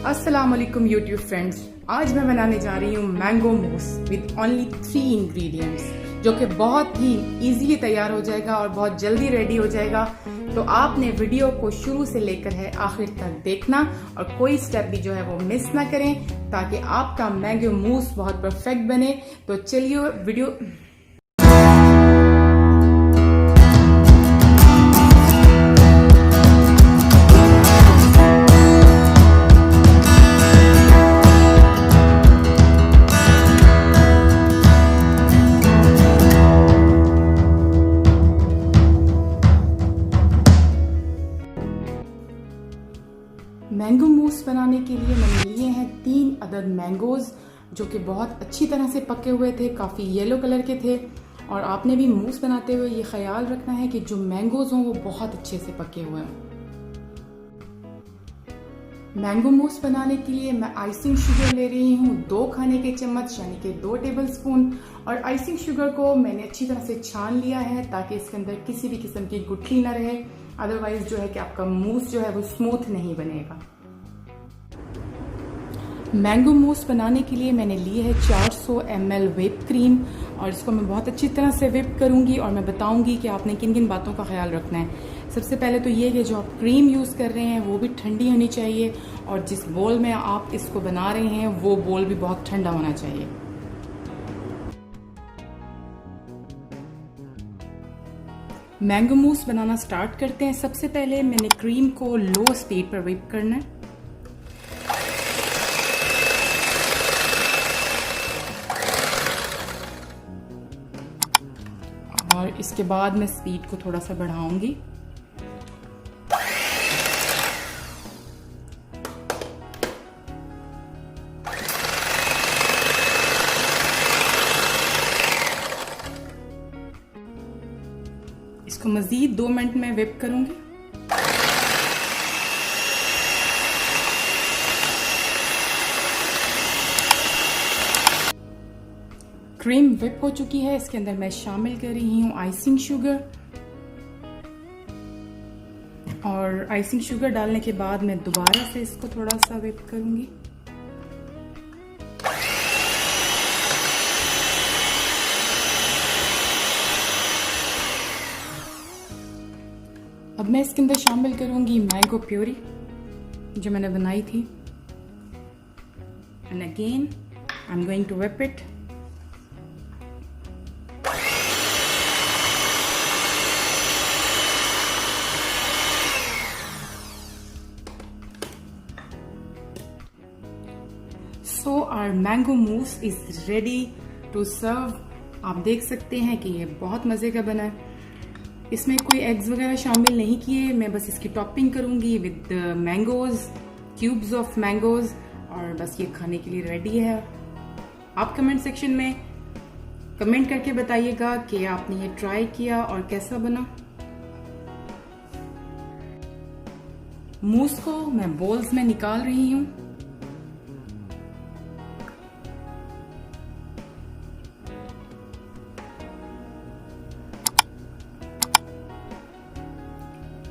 अस्सलाम वालेकुम YouTube friends. आज मैं बनाने जा रही हूँ mango mousse with only 3 ingredients, जो कि बहुत ही इजीली तैयार हो जाएगा और बहुत जल्दी रेडी हो जाएगा। तो आपने वीडियो को शुरू से लेकर है आखिर तक देखना और कोई स्टेप भी जो है वो मिस ना करें, ताकि आपका मैंगो मूस बहुत परफेक्ट बने। तो चलिए वीडियो मैंगो मूस बनाने के लिए मैंने लिए हैं 3 अदद मैंगोज, जो कि बहुत अच्छी तरह से पके हुए थे, काफ़ी येलो कलर के थे। और आपने भी मूस बनाते हुए ये ख्याल रखना है कि जो मैंगोज हों वो बहुत अच्छे से पके हुए हों। मैंगो मूस बनाने के लिए मैं आइसिंग शुगर ले रही हूँ 2 खाने के चम्मच, यानी कि 2 टेबलस्पून। और आइसिंग शुगर को मैंने अच्छी तरह से छान लिया है ताकि इसके अंदर किसी भी किस्म की गुठली ना रहे, अदरवाइज जो है कि आपका मूस जो है वो स्मूथ नहीं बनेगा। मैंगो मूस बनाने के लिए मैंने ली है 400 ml व्हिप क्रीम, और इसको मैं बहुत अच्छी तरह से व्हिप करूंगी और मैं बताऊंगी कि आपने किन किन बातों का ख्याल रखना है। सबसे पहले तो ये कि जो आप क्रीम यूज़ कर रहे हैं वो भी ठंडी होनी चाहिए, और जिस बोल में आप इसको बना रहे हैं वो बोल भी बहुत ठंडा होना चाहिए। मैंगो मूस बनाना स्टार्ट करते हैं। सबसे पहले मैंने क्रीम को लो स्पीड पर व्हिप करना है। और इसके बाद मैं स्पीड को थोड़ा सा बढ़ाऊंगी। इसको मजीद 2 मिनट में व्हिप करूंगी। क्रीम व्हिप हो चुकी है, इसके अंदर मैं शामिल कर रही हूँ आइसिंग शुगर। और आइसिंग शुगर डालने के बाद मैं दोबारा से इसको थोड़ा सा व्हिप करूंगी। अब मैं इसके अंदर शामिल करूंगी मैंगो प्यूरी जो मैंने बनाई थी, and again I am going to whip it. So our mango mousse is ready to serve. आप देख सकते हैं कि ये बहुत मज़े का बना है। इसमें कोई एग्स वगैरह शामिल नहीं किए, मैं बस इसकी टॉपिंग करूंगी with mangoes, cubes of mangoes, और बस ये खाने के लिए रेडी है। आप कमेंट सेक्शन में कमेंट करके बताइएगा कि आपने ये ट्राई किया और कैसा बना। मूस को मैं बोल्स में निकाल रही हूँ।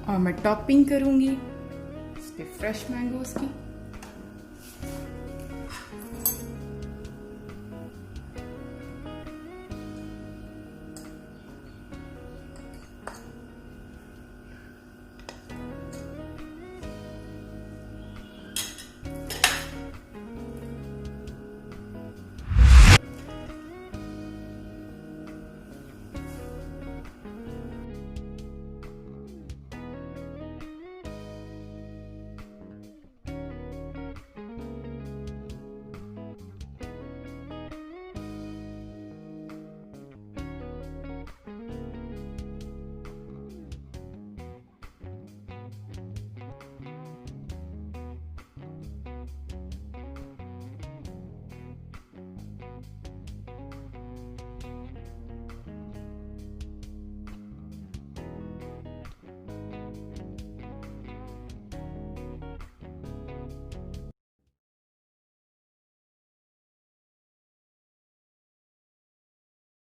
और मैं टॉपिंग करूंगी इस पे फ्रेश मैंगोज की।